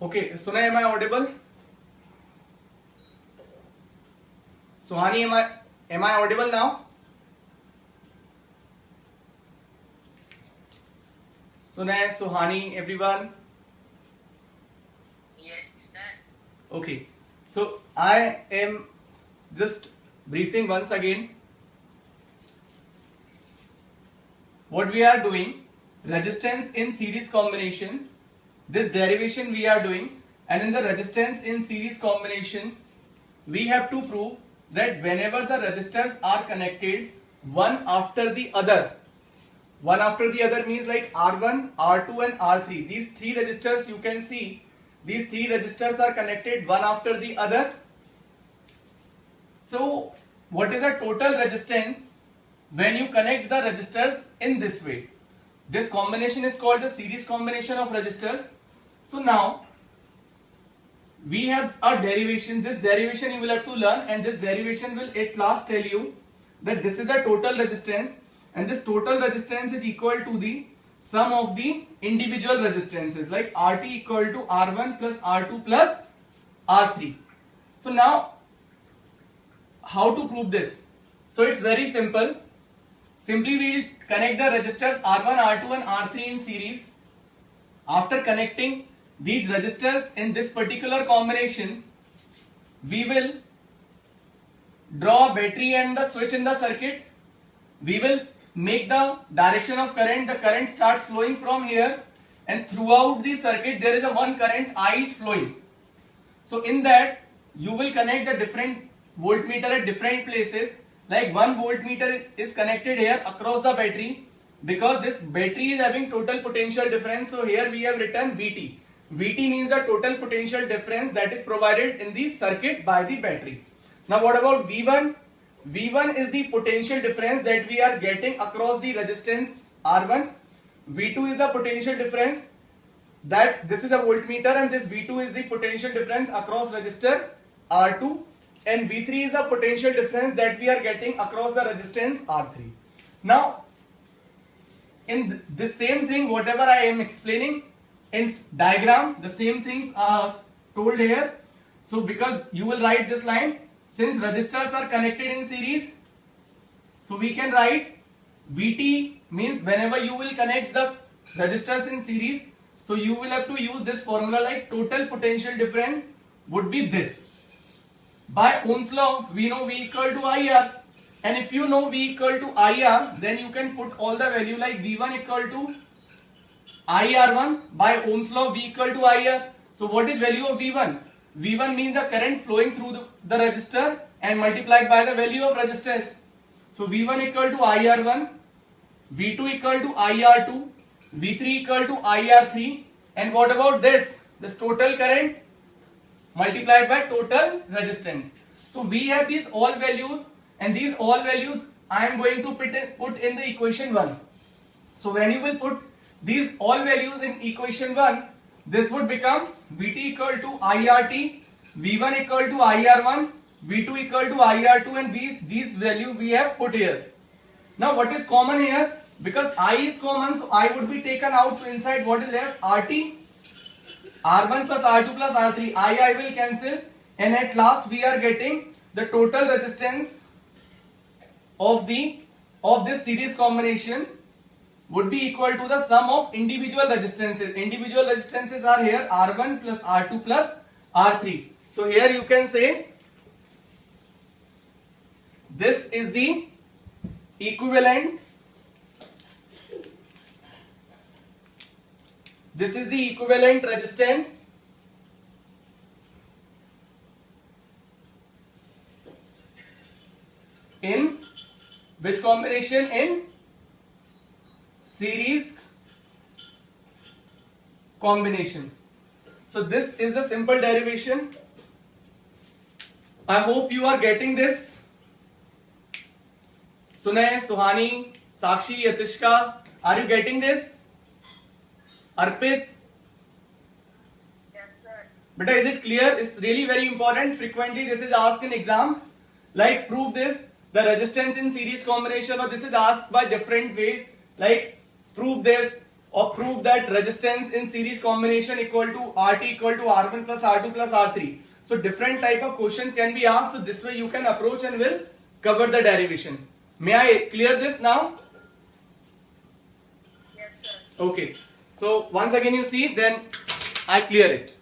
Okay, Sunay, am I audible? Suhani, am I audible now? Sunay, Suhani, everyone. Yes, sir. Okay, so I am just briefing once again what we are doing. Resistance in series combination. This derivation we are doing, and in the resistance in series combination, we have to prove that whenever the resistors are connected one after the other, one after the other means like R1, R2 and R3. These three resistors you can see, these three resistors are connected one after the other. So what is the total resistance when you connect the resistors in this way? This combination is called the series combination of resistors. So now we have a derivation. This derivation you will have to learn, and this derivation will at last tell you that this is the total resistance, and this total resistance is equal to the sum of the individual resistances, like RT equal to R1 plus R2 plus R3. So now how to prove this? So it's very simple. Simply we will connect the resistors R1, R2 and R3 in series. After connecting these resistors in this particular combination, we will draw a battery and the switch in the circuit. We will make the direction of current. The current starts flowing from here, and throughout the circuit there is a one current I is flowing. So in that you will connect the different voltmeter at different places. Like one voltmeter is connected here across the battery, because this battery is having total potential difference. So here we have written VT. VT means the total potential difference that is provided in the circuit by the battery. Now what about V1? V1 is the potential difference that we are getting across the resistance R1. V2 is the potential difference, that this is a voltmeter, and this V2 is the potential difference across resistor R2, and V3 is the potential difference that we are getting across the resistance R3. Now in this same thing, whatever I am explaining in diagram, the same things are told here. So because you will write this line, since resistors are connected in series, so we can write VT means whenever you will connect the resistors in series, so you will have to use this formula, like total potential difference would be this. By Ohm's law, we know V equal to IR, and if you know V equal to IR, then you can put all the value, like V1 equal to IR1. By Ohm's law, V equal to IR. So what is value of V1? V1 means the current flowing through the resistor and multiplied by the value of resistance. So V1 equal to IR1, V2 equal to IR2, V3 equal to IR3, and what about this? This total current multiplied by total resistance. So we have these all values, and these all values I am going to put in the equation 1. So when you will put these all values in equation 1, this would become Vt equal to IRT, V1 equal to IR1, V2 equal to IR2, and these value we have put here. Now what is common here? Because I is common, so I would be taken out. So inside what is left? RT, R1 plus R2 plus R3. I will cancel, and at last we are getting the total resistance of this series combination would be equal to the sum of individual resistances. Individual resistances are here R1 plus R2 plus R3. So here you can say this is the equivalent. This is the equivalent resistance in which combination? In series combination. So this is the simple derivation. I hope you are getting this. Sunay, Suhani, Sakshi, Yatishka, are you getting this? Arpit? Yes, sir. Beta, is it clear? It's really very important. Frequently this is asked in exams. Like prove this, the resistance in series combination, or this is asked by different ways. Like prove this, or prove that resistance in series combination equal to RT equal to R1 plus R2 plus R3. So different type of questions can be asked. So this way you can approach and will cover the derivation. May I clear this now? Yes, sir. Okay. So once again you see, then I clear it.